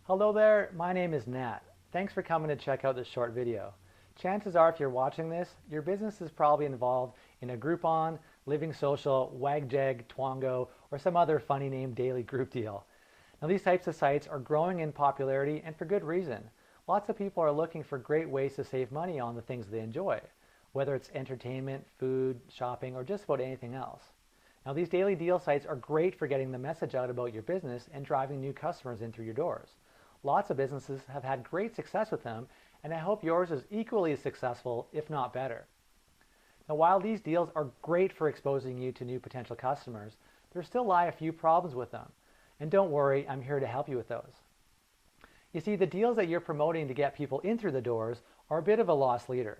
Hello there, my name is Nat. Thanks for coming to check out this short video. Chances are if you're watching this, your business is probably involved in a Groupon, Living Social, WagJag, Twongo, or some other funny name daily group deal. Now these types of sites are growing in popularity and for good reason. Lots of people are looking for great ways to save money on the things they enjoy, whether it's entertainment, food, shopping, or just about anything else. Now these daily deal sites are great for getting the message out about your business and driving new customers in through your doors. Lots of businesses have had great success with them, and I hope yours is equally as successful, if not better. Now, while these deals are great for exposing you to new potential customers, there still lie a few problems with them. And don't worry, I'm here to help you with those. You see, the deals that you're promoting to get people in through the doors are a bit of a loss leader.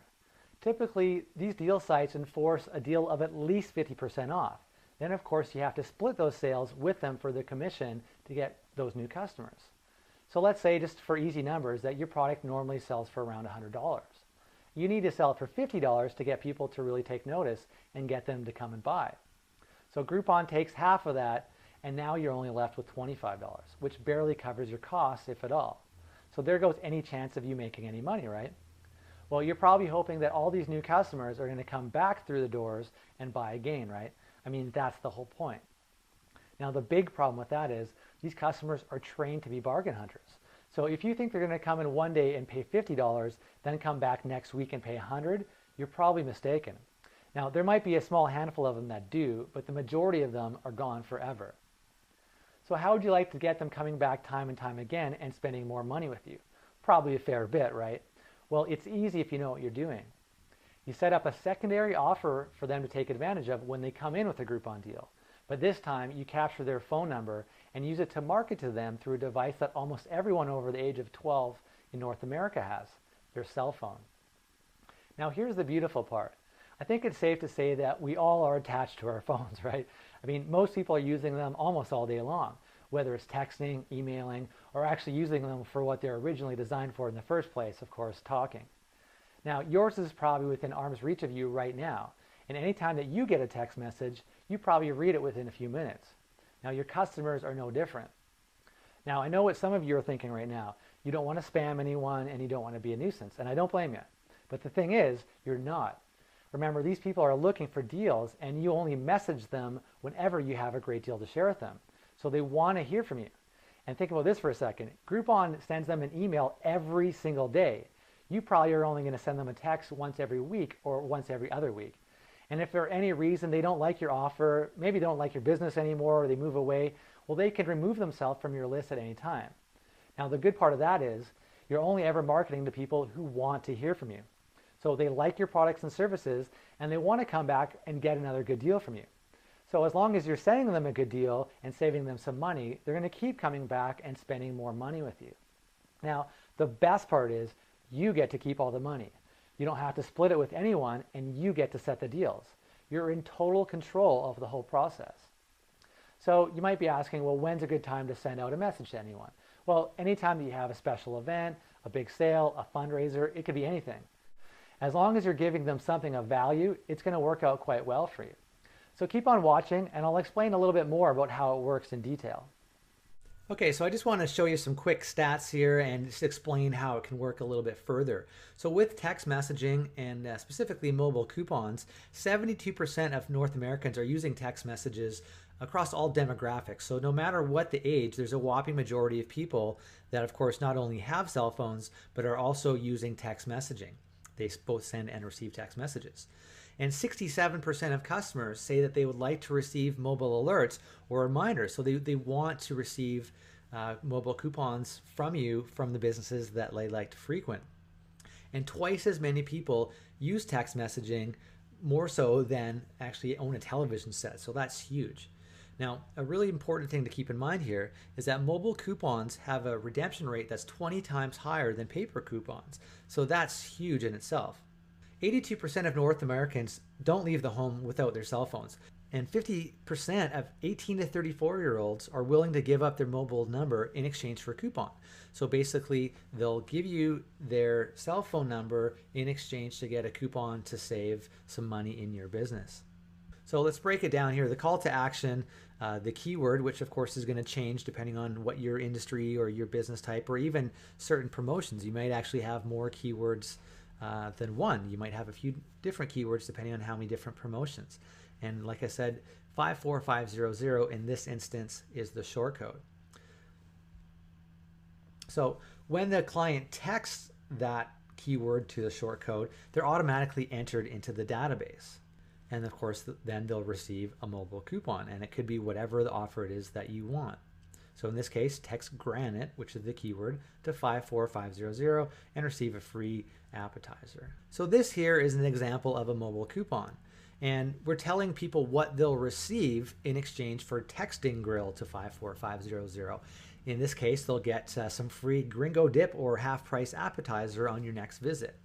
Typically, these deal sites enforce a deal of at least 50% off. Then, of course, you have to split those sales with them for the commission to get those new customers. So let's say, just for easy numbers, that your product normally sells for around $100. You need to sell it for $50 to get people to really take notice and get them to come and buy. So Groupon takes half of that, and now you're only left with $25, which barely covers your costs, if at all. So there goes any chance of you making any money, right? Well, you're probably hoping that all these new customers are going to come back through the doors and buy again, right? I mean, that's the whole point. Now, the big problem with that is these customers are trained to be bargain hunters. So if you think they're going to come in one day and pay $50, then come back next week and pay $100, you're probably mistaken. Now, there might be a small handful of them that do, but the majority of them are gone forever. So how would you like to get them coming back time and time again and spending more money with you? Probably a fair bit, right? Well, it's easy if you know what you're doing. You set up a secondary offer for them to take advantage of when they come in with a Groupon deal. But this time, you capture their phone number and use it to market to them through a device that almost everyone over the age of 12 in North America has, their cell phone. Now, here's the beautiful part. I think it's safe to say that we all are attached to our phones, right? I mean, most people are using them almost all day long, whether it's texting, emailing, or actually using them for what they're originally designed for in the first place, of course, talking. Now, yours is probably within arm's reach of you right now. And anytime that you get a text message, you probably read it within a few minutes. Now, your customers are no different. Now, I know what some of you are thinking right now. You don't want to spam anyone and you don't want to be a nuisance, and I don't blame you. But the thing is, you're not. Remember, these people are looking for deals, and you only message them whenever you have a great deal to share with them. So they want to hear from you. And think about this for a second. Groupon sends them an email every single day. You probably are only going to send them a text once every week or once every other week. And if for any reason they don't like your offer, maybe they don't like your business anymore, or they move away, well, they can remove themselves from your list at any time. Now, the good part of that is you're only ever marketing to people who want to hear from you. So they like your products and services, and they want to come back and get another good deal from you. So as long as you're sending them a good deal and saving them some money, they're going to keep coming back and spending more money with you. Now, the best part is you get to keep all the money. You don't have to split it with anyone, and you get to set the deals. You're in total control of the whole process. So you might be asking, well, when's a good time to send out a message to anyone? Well, anytime that you have a special event, a big sale, a fundraiser, it could be anything. As long as you're giving them something of value, it's going to work out quite well for you. So keep on watching, and I'll explain a little bit more about how it works in detail. Okay, so I just want to show you some quick stats here and just explain how it can work a little bit further. So with text messaging and specifically mobile coupons, 72% of North Americans are using text messages across all demographics. So no matter what the age, there's a whopping majority of people that, of course, not only have cell phones, but are also using text messaging. They both send and receive text messages. And 67% of customers say that they would like to receive mobile alerts or reminders. So they want to receive mobile coupons from you from the businesses that they like to frequent. And twice as many people use text messaging more so than actually own a television set. So that's huge. Now, a really important thing to keep in mind here is that mobile coupons have a redemption rate that's 20 times higher than paper coupons. So that's huge in itself. 82% of North Americans don't leave the home without their cell phones. And 50% of 18 to 34-year-olds are willing to give up their mobile number in exchange for a coupon. So basically, they'll give you their cell phone number in exchange to get a coupon to save some money in your business. So let's break it down here. The call to action the keyword, which of course is going to change depending on what your industry or your business type, or even certain promotions. You might actually have more keywords than one. You might have a few different keywords depending on how many different promotions. And like I said, 54500 in this instance is the short code. So when the client texts that keyword to the short code, they're automatically entered into the database. And of course, then they'll receive a mobile coupon, and it could be whatever the offer it is that you want. So in this case, text granite, which is the keyword, to 54500 and receive a free appetizer. So this here is an example of a mobile coupon. And we're telling people what they'll receive in exchange for texting Grill to 54500. In this case, they'll get some free gringo dip or half price appetizer on your next visit.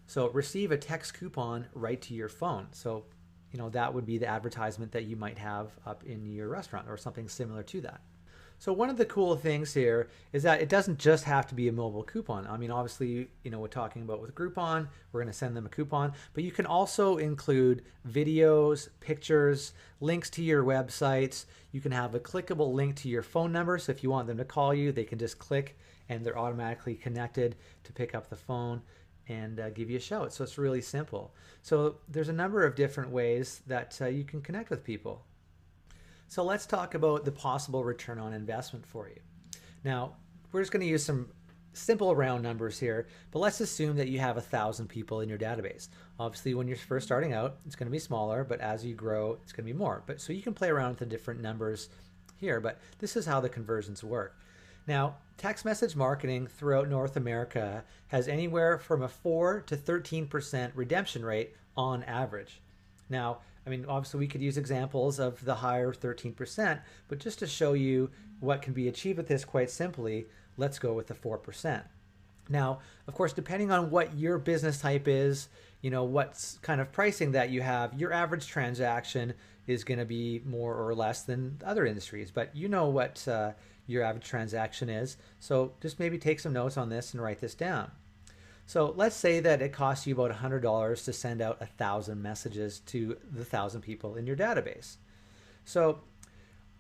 So receive a text coupon right to your phone. So, you know, that would be the advertisement that you might have up in your restaurant or something similar to that. So one of the cool things here is that it doesn't just have to be a mobile coupon. I mean, obviously, you know, we're talking about with Groupon, we're going to send them a coupon, but you can also include videos, pictures, links to your websites. You can have a clickable link to your phone number. So if you want them to call you, they can just click and they're automatically connected to pick up the phone and give you a shout. So it's really simple. So there's a number of different ways that you can connect with people. So let's talk about the possible return on investment for you. Now, we're just going to use some simple round numbers here, but let's assume that you have 1,000 people in your database. Obviously, when you're first starting out, it's going to be smaller, but as you grow, it's going to be more. But so you can play around with the different numbers here, but this is how the conversions work. Now, text message marketing throughout North America has anywhere from a 4 to 13% redemption rate on average. Now, I mean, obviously we could use examples of the higher 13%, but just to show you what can be achieved with this quite simply, let's go with the 4%. Now, of course, depending on what your business type is, you know, what's kind of pricing that you have, your average transaction is going to be more or less than other industries, but you know what your average transaction is. So just maybe take some notes on this and write this down. So let's say that it costs you about $100 to send out 1,000 messages to the 1,000 people in your database. So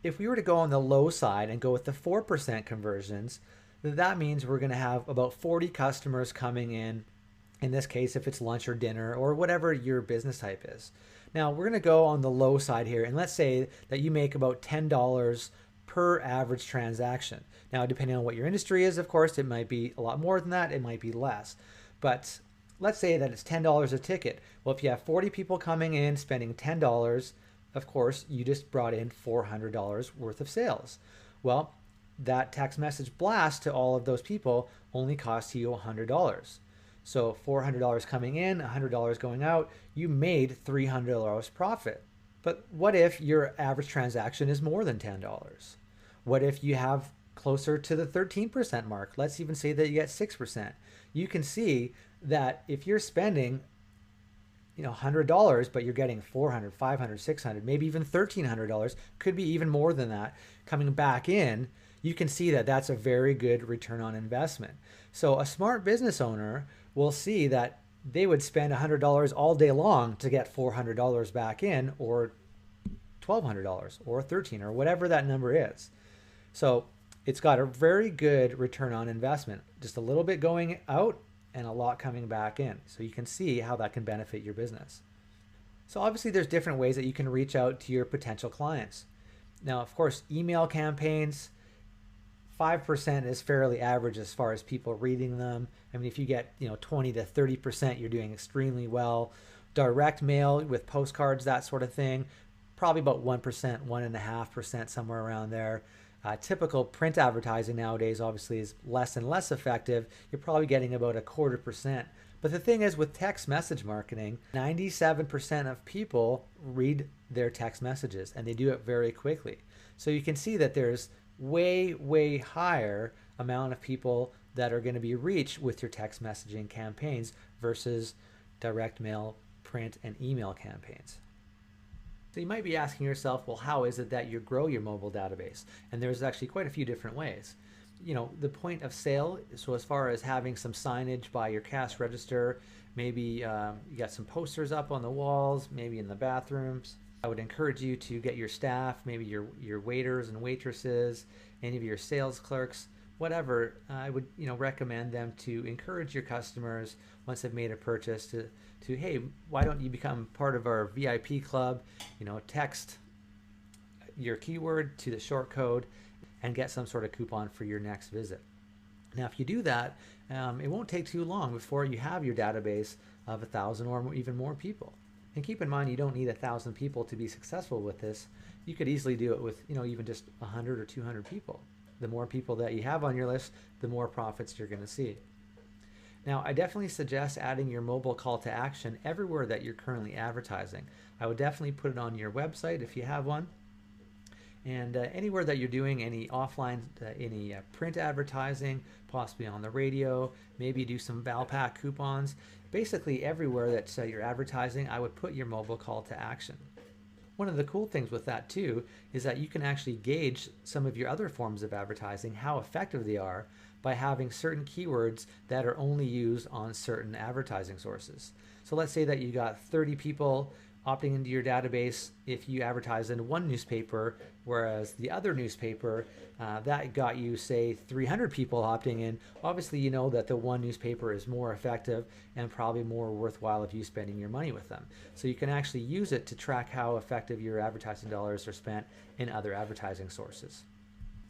if we were to go on the low side and go with the 4% conversions, that means we're going to have about 40 customers coming in this case, if it's lunch or dinner or whatever your business type is. Now we're going to go on the low side here, and let's say that you make about $10 per average transaction. Now, depending on what your industry is, of course, it might be a lot more than that, it might be less. But let's say that it's $10 a ticket. Well, if you have 40 people coming in spending $10, of course, you just brought in $400 worth of sales. Well, that text message blast to all of those people only costs you $100. So $400 coming in, $100 going out, you made $300 profit. But what if your average transaction is more than $10? What if you have closer to the 13% mark? Let's even say that you get 6%. You can see that if you're spending, you know, $100, but you're getting $400, $500, $600, maybe even $1,300, could be even more than that coming back in, you can see that that's a very good return on investment. So a smart business owner will see that they would spend $100 all day long to get $400 back in, or $1,200 or $1,300 or whatever that number is. So it's got a very good return on investment, just a little bit going out and a lot coming back in. So you can see how that can benefit your business. So obviously there's different ways that you can reach out to your potential clients. Now, of course, email campaigns, 5% is fairly average as far as people reading them. I mean, if you get, you know, 20 to 30%, you're doing extremely well. Direct mail with postcards, that sort of thing, probably about 1%, 1.5%, somewhere around there. Typical print advertising nowadays obviously is less and less effective. You're probably getting about 0.25%. But the thing is, with text message marketing, 97% of people read their text messages, and they do it very quickly. So you can see that there's way higher amount of people that are going to be reached with your text messaging campaigns versus direct mail, print, and email campaigns. So you might be asking yourself, well, how is it that you grow your mobile database? And there's actually quite a few different ways. You know, the point of sale, so as far as having some signage by your cash register, maybe you got some posters up on the walls, maybe in the bathrooms. I would encourage you to get your staff, maybe your waiters and waitresses, any of your sales clerks, whatever. I would recommend them to encourage your customers once they've made a purchase to hey, why don't you become part of our VIP club? Text your keyword to the short code and get some sort of coupon for your next visit. Now, if you do that, it won't take too long before you have your database of 1,000 or even more people. And keep in mind, you don't need 1,000 people to be successful with this. You could easily do it with even just 100 or 200 people. The more people that you have on your list, the more profits you're going to see. Now, I definitely suggest adding your mobile call to action everywhere that you're currently advertising. I would definitely put it on your website if you have one. And anywhere that you're doing any offline, any print advertising, possibly on the radio, maybe do some Valpak coupons. Basically everywhere that you're advertising, I would put your mobile call to action. One of the cool things with that too is that you can actually gauge some of your other forms of advertising, how effective they are, by having certain keywords that are only used on certain advertising sources. So let's say that you got 30 people opting into your database if you advertise in one newspaper, whereas the other newspaper, that got you, say, 300 people opting in. Obviously, you know that the one newspaper is more effective and probably more worthwhile of you spending your money with them. So you can actually use it to track how effective your advertising dollars are spent in other advertising sources.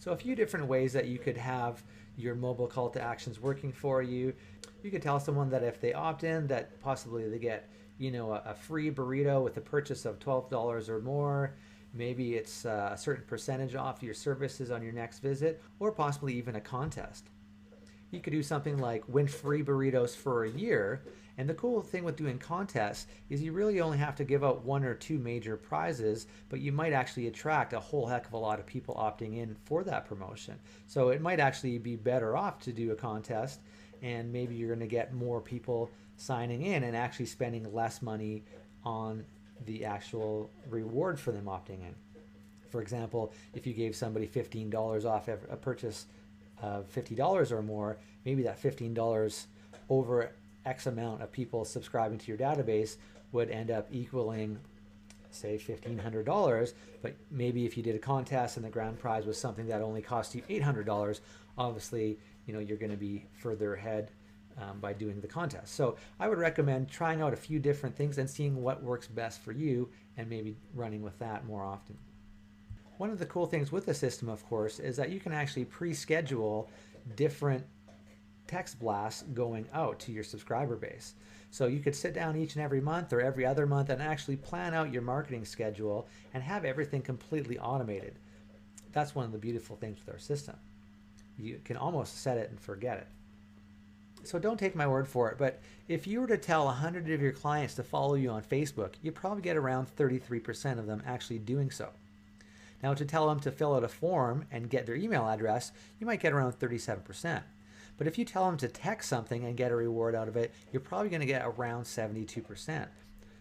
So a few different ways that you could have your mobile call to actions working for you. You could tell someone that if they opt in, that possibly they get a free burrito with a purchase of $12 or more. Maybe it's a certain percentage off your services on your next visit, or possibly even a contest. You could do something like win free burritos for a year. And the cool thing with doing contests is you really only have to give out one or two major prizes, but you might actually attract a whole heck of a lot of people opting in for that promotion. So it might actually be better off to do a contest, and maybe you're going to get more people signing in and actually spending less money on the actual reward for them opting in. For example, if you gave somebody $15 off a purchase of $50 or more, maybe that $15 over X amount of people subscribing to your database would end up equaling, say, $1,500. But maybe if you did a contest and the grand prize was something that only cost you $800, obviously you're going to be further ahead by doing the contest. So I would recommend trying out a few different things and seeing what works best for you and maybe running with that more often. One of the cool things with the system, of course, is that you can actually pre-schedule different text blasts going out to your subscriber base. So you could sit down each and every month or every other month and actually plan out your marketing schedule and have everything completely automated. That's one of the beautiful things with our system. You can almost set it and forget it. So don't take my word for it, but if you were to tell 100 of your clients to follow you on Facebook, you'd probably get around 33% of them actually doing so. Now, to tell them to fill out a form and get their email address, you might get around 37%. But if you tell them to text something and get a reward out of it, you're probably going to get around 72%.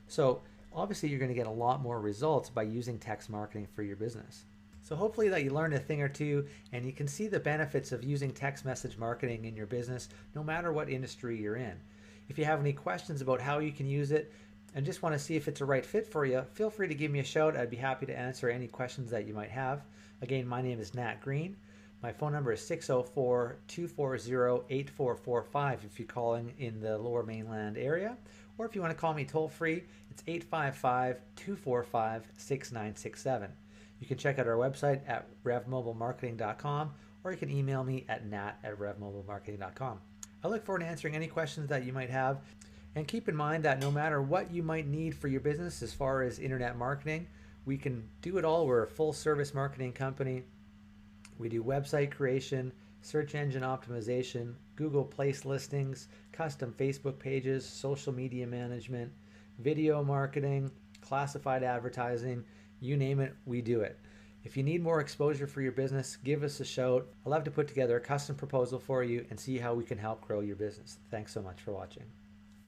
So obviously you're going to get a lot more results by using text marketing for your business. So hopefully that you learned a thing or two and you can see the benefits of using text message marketing in your business no matter what industry you're in. If you have any questions about how you can use it and just want to see if it's a right fit for you, feel free to give me a shout. I'd be happy to answer any questions that you might have. Again, my name is Nat Green. My phone number is 604-240-8445 if you're calling in the Lower Mainland area. Or if you want to call me toll free, it's 855-245-6967. You can check out our website at revmobilemarketing.com, or you can email me at nat@revmobilemarketing.com. I look forward to answering any questions that you might have. And keep in mind that no matter what you might need for your business as far as internet marketing, we can do it all. We're a full service marketing company. We do website creation, search engine optimization, Google place listings, custom Facebook pages, social media management, video marketing, classified advertising, you name it, we do it. If you need more exposure for your business, give us a shout. I'd love to put together a custom proposal for you and see how we can help grow your business. Thanks so much for watching.